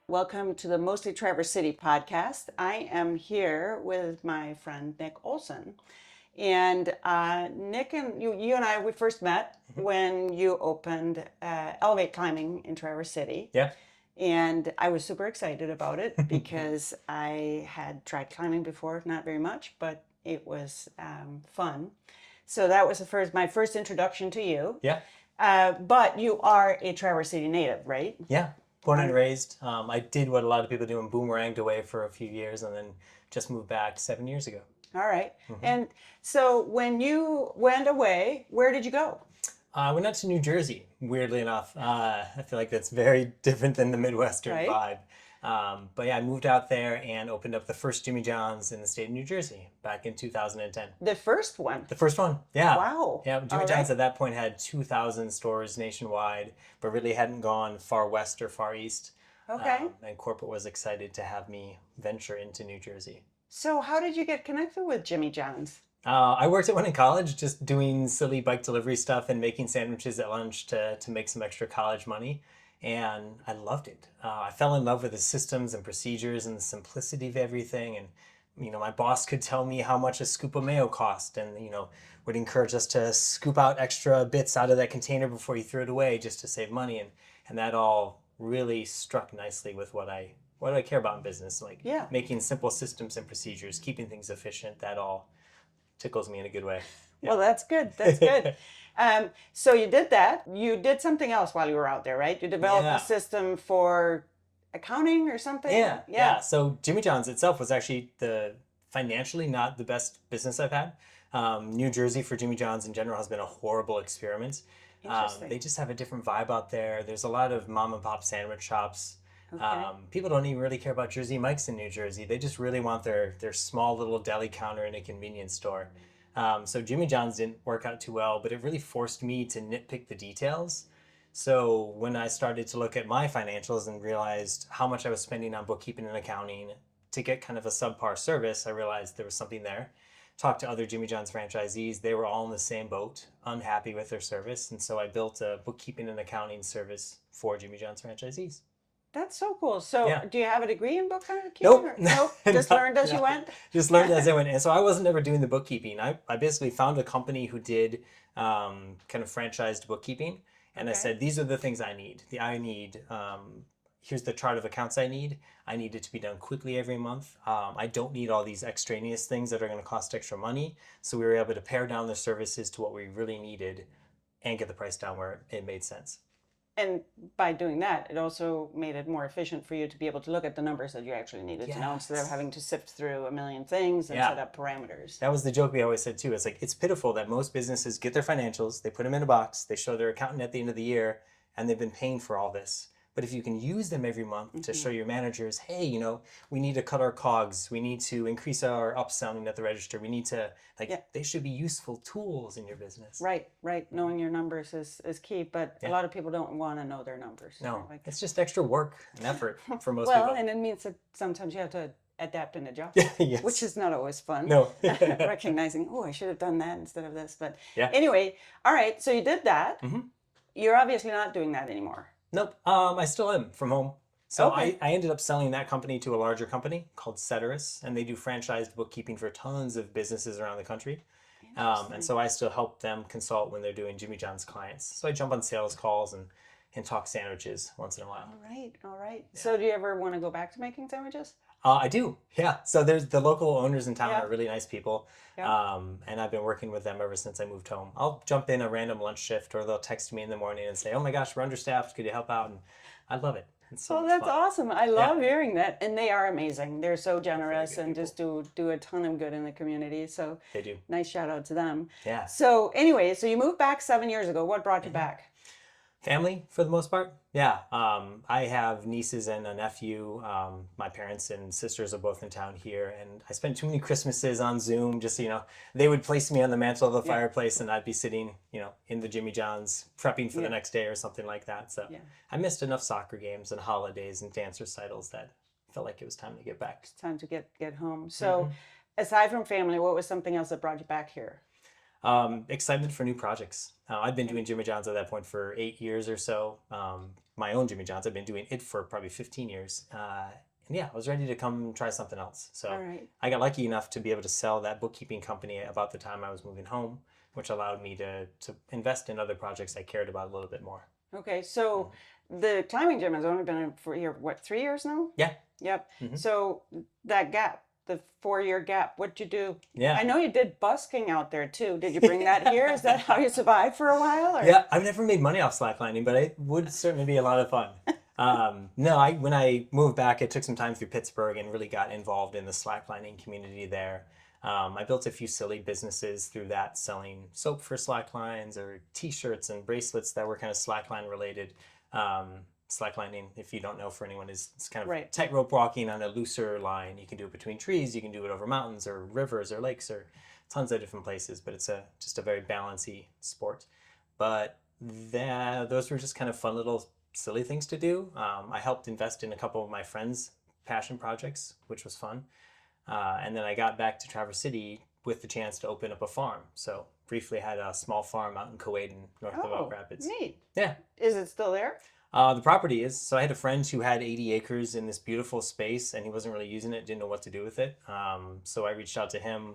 Welcome to the Mostly Traverse City podcast. I am here with my friend Nick Olson. And Nick and you and I, we first met when you opened ELEV8 Climbing in Traverse City. Yeah. And I was super excited about it because I had tried climbing before, not very much, but it was fun. So that was my first introduction to you. Yeah. But you are a Traverse City native, right? Yeah. Born and raised. I did what a lot of people do and boomeranged away for a few years and then just moved back 7 years ago. All right. And so when you went away, where did you go? I went out to New Jersey, weirdly enough. I feel like that's very different than the Midwestern vibe. But yeah, I moved out there and opened up the first Jimmy John's in the state of New Jersey back in 2010. The first one? The first one, yeah. Wow. Yeah, Jimmy John's at that point had 2,000 stores nationwide, but really hadn't gone far west or far east. Okay. And corporate was excited to have me venture into New Jersey. So how did you get connected with Jimmy John's? I worked at one in college, just doing silly bike delivery stuff and making sandwiches at lunch to make some extra college money. And I loved it. I fell in love with the systems and procedures and the simplicity of everything. And, you know, my boss could tell me how much a scoop of mayo cost and, you know, would encourage us to scoop out extra bits out of that container before you threw it away just to save money. And that all really struck nicely with what I care about in business, like making simple systems and procedures, keeping things efficient. That all tickles me in a good way. Yeah. Well, that's good. That's good. So you did that. You did something else while you were out there, right? You developed a system for accounting or something? Yeah. So Jimmy John's itself was actually financially not the best business I've had. New Jersey for Jimmy John's in general has been a horrible experiment. They just have a different vibe out there. There's a lot of mom and pop sandwich shops. Okay. People don't even really care about Jersey Mike's in New Jersey. They just really want their small little deli counter in a convenience store. So Jimmy John's didn't work out too well, but it really forced me to nitpick the details. So when I started to look at my financials and realized how much I was spending on bookkeeping and accounting to get kind of a subpar service, I realized there was something there. Talked to other Jimmy John's franchisees. They were all in the same boat, unhappy with their service. And so I built a bookkeeping and accounting service for Jimmy John's franchisees. That's so cool. So do you have a degree in bookkeeping? Nope. Nope. Just learned as you went? Just learned as I went. And so I wasn't ever doing the bookkeeping. I basically found a company who did kind of franchised bookkeeping. And I said, these are the things I need. Here's the chart of accounts I need. I need it to be done quickly every month. I don't need all these extraneous things that are going to cost extra money. So we were able to pare down the services to what we really needed and get the price down where it made sense. And by doing that, it also made it more efficient for you to be able to look at the numbers that you actually needed to know instead of having to sift through a million things and set up parameters. That was the joke we always said too. It's like, it's pitiful that most businesses get their financials, they put them in a box, they show their accountant at the end of the year, and they've been paying for all this. But if you can use them every month to show your managers, hey, you know, we need to cut our COGS, we need to increase our upselling at the register, we need to, they should be useful tools in your business. Right. Knowing your numbers is key, but a lot of people don't want to know their numbers. No, it's just extra work and effort for most people. Well, and it means that sometimes you have to adapt and adjust, which is not always fun. No. Recognizing, I should have done that instead of this. But anyway, all right, so you did that. You're obviously not doing that anymore. Nope. I still am from home. So I ended up selling that company to a larger company called Ceteris, and they do franchised bookkeeping for tons of businesses around the country. And so I still help them consult when they're doing Jimmy John's clients. So I jump on sales calls and talk sandwiches once in a while. All right. Yeah. So do you ever want to go back to making sandwiches? I do, yeah. So there's the local owners in town are really nice people. And I've been working with them ever since I moved home. I'll jump in a random lunch shift, or they'll text me in the morning and say, oh my gosh, we're understaffed, could you help out? And I love it. It's so that's fun. Awesome. I love hearing that. And they are amazing. They're so generous and just do a ton of good in the community. So they do. Nice shout out to them. Yeah. So anyway, so you moved back 7 years ago. What brought you back? Family for the most part. Yeah. I have nieces and a nephew. My parents and sisters are both in town here, and I spent too many Christmases on Zoom. Just, they would place me on the mantle of the fireplace and I'd be sitting, in the Jimmy John's prepping for the next day or something like that. So I missed enough soccer games and holidays and dance recitals that I felt like it was time to get back. It's time to get home. So aside from family, what was something else that brought you back here? Excitement for new projects. I've been doing Jimmy John's at that point for 8 years or so. My own Jimmy John's, I've been doing it for probably 15 years. And yeah, I was ready to come try something else. So I got lucky enough to be able to sell that bookkeeping company about the time I was moving home, which allowed me to invest in other projects I cared about a little bit more. Okay, so the climbing gym has only been for here, what, 3 years now? Yeah. Yep. So that gap, the 4-year gap, what'd you do? Yeah. I know you did busking out there too. Did you bring that here? Is that how you survived for a while? Or? Yeah, I've never made money off slacklining, but it would certainly be a lot of fun. No, when I moved back, I took some time through Pittsburgh and really got involved in the slacklining community there. I built a few silly businesses through that, selling soap for slacklines or t-shirts and bracelets that were kind of slackline related. Slacklining, if you don't know, for anyone, is it's kind of tightrope walking on a looser line. You can do it between trees, you can do it over mountains or rivers or lakes or tons of different places, but it's just a very balancy sport. But those were just kind of fun little silly things to do. I helped invest in a couple of my friends' passion projects, which was fun. And then I got back to Traverse City with the chance to open up a farm. So briefly had a small farm out in Cowayden, north of Elk Rapids. Neat. Yeah. Is it still there? The property is. So I had a friend who had 80 acres in this beautiful space, and he wasn't really using it, didn't know what to do with it. So I reached out to him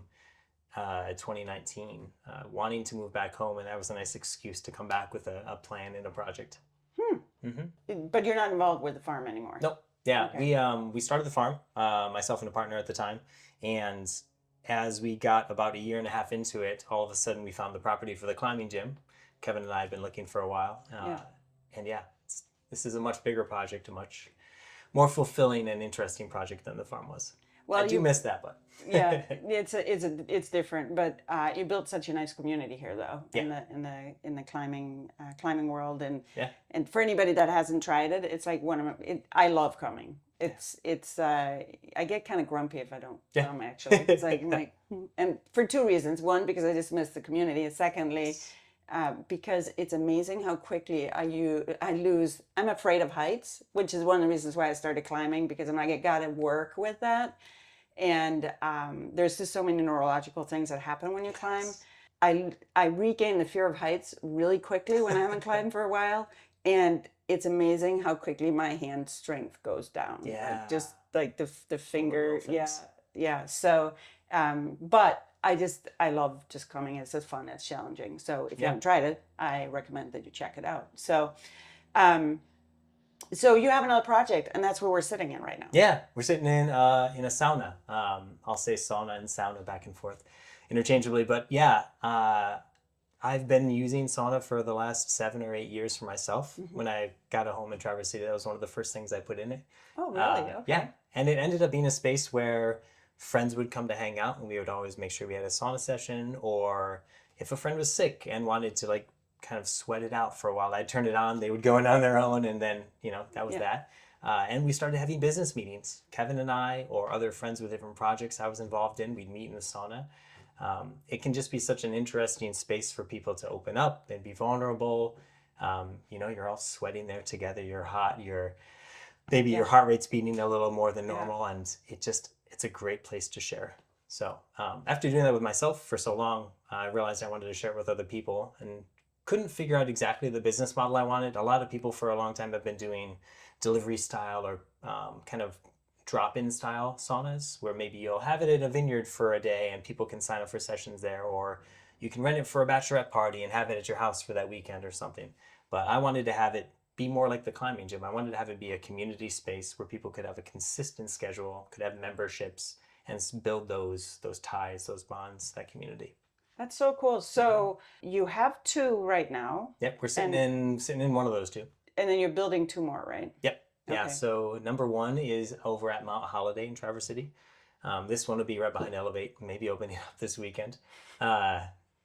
in 2019, wanting to move back home, and that was a nice excuse to come back with a plan and a project. But you're not involved with the farm anymore? Nope. Yeah, okay. We started the farm, myself and a partner at the time, and as we got about a year and a half into it, all of a sudden we found the property for the climbing gym. Kevin and I had been looking for a while, and this is a much bigger project, a much more fulfilling and interesting project than the farm was. Well, I do miss that, but yeah, it's different. But you built such a nice community here, though, in the climbing world, and for anybody that hasn't tried it, it's like I love coming. I get kind of grumpy if I don't come. Actually, it's like and for 2 reasons. One, because I just miss the community, and secondly, because it's amazing how quickly I lose. I'm afraid of heights, which is one of the reasons why I started climbing, because I'm like, I gotta work with that. And there's just so many neurological things that happen when you climb. I regain the fear of heights really quickly when I haven't climbed for a while. And it's amazing how quickly my hand strength goes down. Yeah. Like just like the finger. Yeah. So, but I love just coming. It's just fun. It's challenging. So if you haven't tried it, I recommend that you check it out. So, so you have another project, and that's where we're sitting in right now. Yeah, we're sitting in a sauna. I'll say sauna and sauna back and forth interchangeably, but I've been using sauna for the last 7 or 8 years for myself. When I got a home in Traverse City, that was one of the first things I put in it. Oh, really? Okay. Yeah, and it ended up being a space where friends would come to hang out, and we would always make sure we had a sauna session, or if a friend was sick and wanted to kind of sweat it out for a while, I'd turn it on, they would go in on their own, and then that was that. And we started having business meetings. Kevin and I, or other friends with different projects I was involved in, we'd meet in the sauna. It can just be such an interesting space for people to open up and be vulnerable. You're all sweating there together, you're hot, your heart rate's beating a little more than normal, and it's a great place to share. So after doing that with myself for so long, I realized I wanted to share it with other people, and couldn't figure out exactly the business model I wanted. A lot of people for a long time have been doing delivery style or kind of drop-in style saunas, where maybe you'll have it at a vineyard for a day and people can sign up for sessions there, or you can rent it for a bachelorette party and have it at your house for that weekend or something. But I wanted to have it be more like the climbing gym. I wanted to have it be a community space where people could have a consistent schedule, could have memberships, and build those ties, those bonds, that community. That's so cool. So you have 2 right now. Yep, we're sitting in one of those 2. And then you're building 2 more, right? Yep. Yeah. Okay. So number 1 is over at Mount Holiday in Traverse City. This one will be right behind ELEV8, maybe opening up this weekend.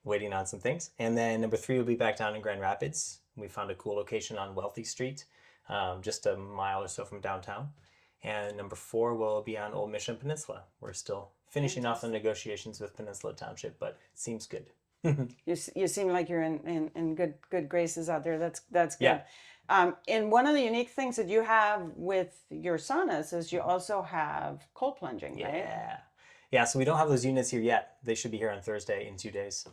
Waiting on some things. And then number 3 will be back down in Grand Rapids. We found a cool location on Wealthy Street, just a mile or so from downtown. And number 4 will be on Old Mission Peninsula. We're still finishing off the negotiations with Peninsula Township, but it seems good. You seem like you're in good graces out there. That's good. Yeah. And one of the unique things that you have with your saunas is you also have cold plunging, right? Yeah. Yeah, so we don't have those units here yet. They should be here on Thursday in 2 days.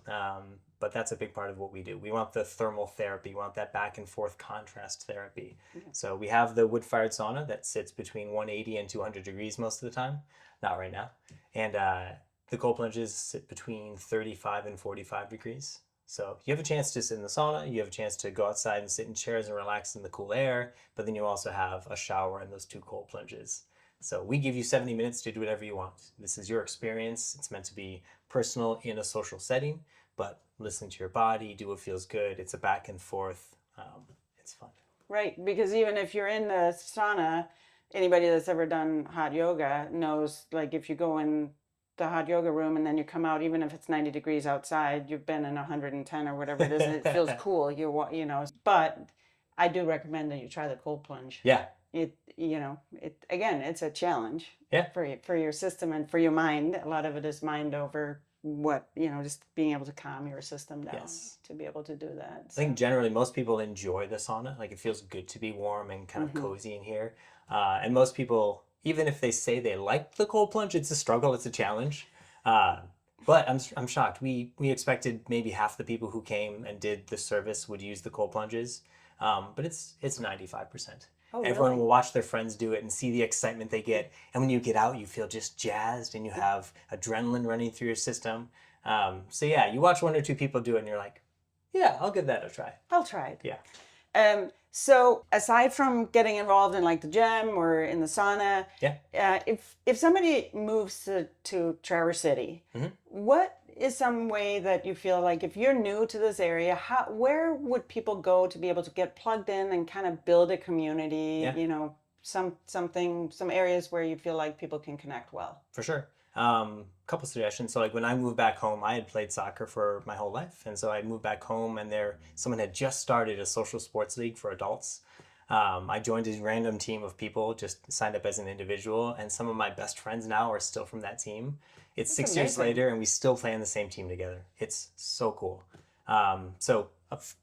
But that's a big part of what we do. We want the thermal therapy. We want that back and forth contrast therapy. So we have the wood-fired sauna that sits between 180 and 200 degrees most of the time. Not right now. And the cold plunges sit between 35 and 45 degrees. So you have a chance to sit in the sauna. You have a chance to go outside and sit in chairs and relax in the cool air. But then you also have a shower and those 2 cold plunges. So we give you 70 minutes to do whatever you want. This is your experience. It's meant to be personal in a social setting, but listen to your body, do what feels good. It's a back and forth. It's fun. Right, because even if you're in the sauna, anybody that's ever done hot yoga knows, like, if you go in the hot yoga room and then you come out, even if it's 90 degrees outside, you've been in 110 or whatever it is, and it feels cool. But I do recommend that you try the cold plunge. Yeah. It's a challenge. Yeah. For your system and for your mind. A lot of it is mind over just being able to calm your system down. Yes. To be able to do that. I think generally most people enjoy the sauna. Like, it feels good to be warm and kind of cozy in here. And most people, even if they say they like the cold plunge, it's a struggle, it's a challenge. But I'm shocked. We expected maybe half the people who came and did the service would use the cold plunges. But it's 95%. Oh, Everyone really? will watch their friends do it and see the excitement they get. And when you get out, you feel just jazzed and you have adrenaline running through your system. So yeah, you watch 1 or 2 people do it and you're like, yeah, I'll give that a try. I'll try it. Yeah. So aside from getting involved in like the gym or in the sauna, if somebody moves to Traverse City, what is some way that you feel like, if you're new to this area, where would people go to be able to get plugged in and kind of build a community? Yeah. Some areas where you feel like people can connect well. For sure. Couple suggestions. So like when I moved back home, I had played soccer for my whole life. And so I moved back home and someone had just started a social sports league for adults. I joined a random team of people, just signed up as an individual. And some of my best friends now are still from that team. It's That's 6 years amazing. later and we still play on the same team together. It's so cool. So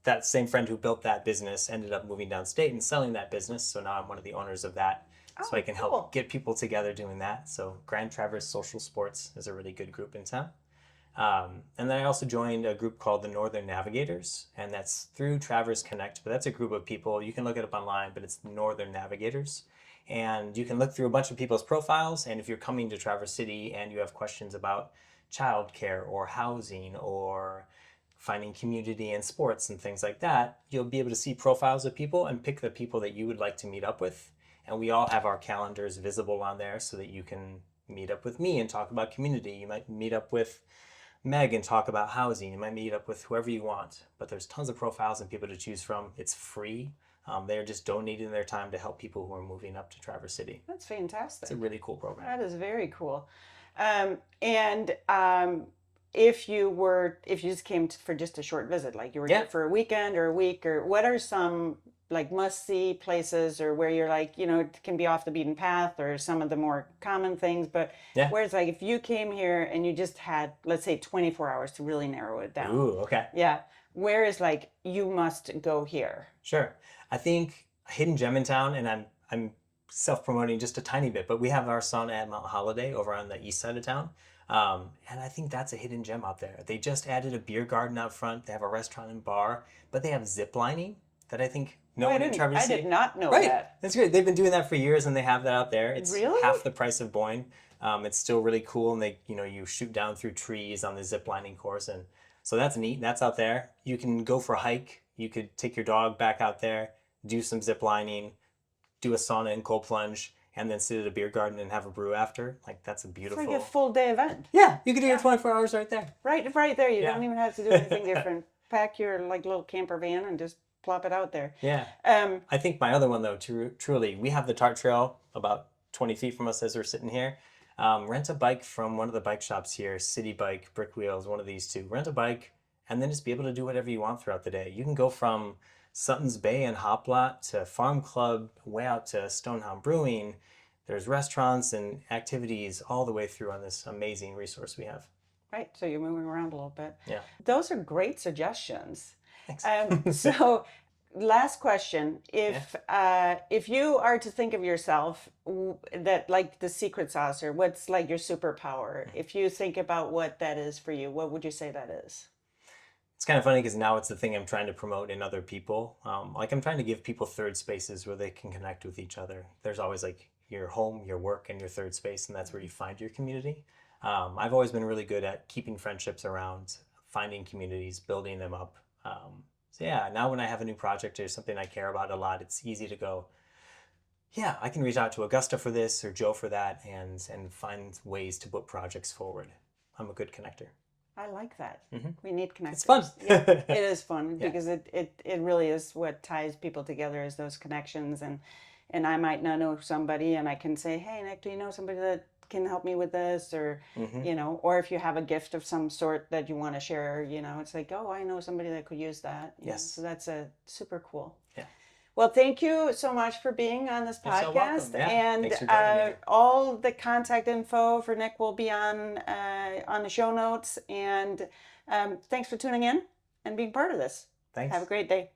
that same friend who built that business ended up moving downstate and selling that business. So now I'm one of the owners of that. So I can cool. help get people together doing that. So Grand Traverse Social Sports is a really good group in town. And then I also joined a group called the Northern Navigators, and that's through Traverse Connect. But that's a group of people. You can look it up online, but it's Northern Navigators. And you can look through a bunch of people's profiles. And if you're coming to Traverse City and you have questions about childcare or housing or finding community in sports and things like that, you'll be able to see profiles of people and pick the people that you would like to meet up with. And we all have our calendars visible on there so that you can meet up with me and talk about community. You might meet up with Meg and talk about housing. You might meet up with whoever you want. But there's tons of profiles and people to choose from. It's free. They're just donating their time to help people who are moving up to Traverse City. That's fantastic. It's a really cool program. That is very cool. If you just came for just a short visit, like you were here for a weekend or a week, or what are some like must-see places, or where you're like, it can be off the beaten path, or some of the more common things, but where it's like, if you came here and you just had, let's say, 24 hours to really narrow it down. Ooh, okay. Yeah. Where is like, you must go here? Sure. I think a hidden gem in town, and I'm self-promoting just a tiny bit, but we have our sauna at Mount Holiday over on the east side of town. And I think that's a hidden gem out there. They just added a beer garden out front. They have a restaurant and bar, but they have zip lining that I think no one in Traverse City. I did not know Right. that. That's great. They've been doing that for years and they have that out there. It's Really? half the price of Boyne. It's still really cool, and you shoot down through trees on the zip lining course, and so that's neat. That's out there. You can go for a hike. You could take your dog back out there, do some zip lining, do a sauna and cold plunge, and then sit at a beer garden and have a brew after. Like, that's a beautiful... It's like a full day event. Yeah, you can do your 24 hours right there. Right there. You don't even have to do anything different. Pack your like little camper van and just plop it out there. Yeah. I think my other one, though, truly, we have the Tart Trail about 20 feet from us as we're sitting here. Rent a bike from one of the bike shops here, City Bike, Brick Wheels, one of these two. Rent a bike and then just be able to do whatever you want throughout the day. You can go from Sutton's Bay and Hoplot to Farm Club, way out to Stonehound Brewing. There's restaurants and activities all the way through on this amazing resource we have. Right. So you're moving around a little bit. Yeah. Those are great suggestions. Thanks. So last question. If you are to think of yourself that like the secret sauce, or what's like your superpower, if you think about what that is for you, what would you say that is? It's kind of funny because now it's the thing I'm trying to promote in other people. Like I'm trying to give people third spaces where they can connect with each other. There's always like your home, your work, and your third space, and that's where you find your community. I've always been really good at keeping friendships around, finding communities, building them up. So yeah, now when I have a new project or something I care about a lot, it's easy to go, yeah, I can reach out to Augusta for this or Joe for that, and find ways to put projects forward. I'm a good connector. I like that. We need connectors. It's fun. Yeah, it is fun Yeah. because it really is what ties people together, is those connections. And I might not know somebody, and I can say, hey, Nick, do you know somebody that can help me with this? Or, or if you have a gift of some sort that you want to share, it's like, oh, I know somebody that could use that. Yes. So that's a super cool. Yeah. Well, thank you so much for being on this You're so podcast. welcome. Yeah. And Thanks for joining me. all the contact info for Nick will be on the show notes. And thanks for tuning in and being part of this. Thanks. Have a great day.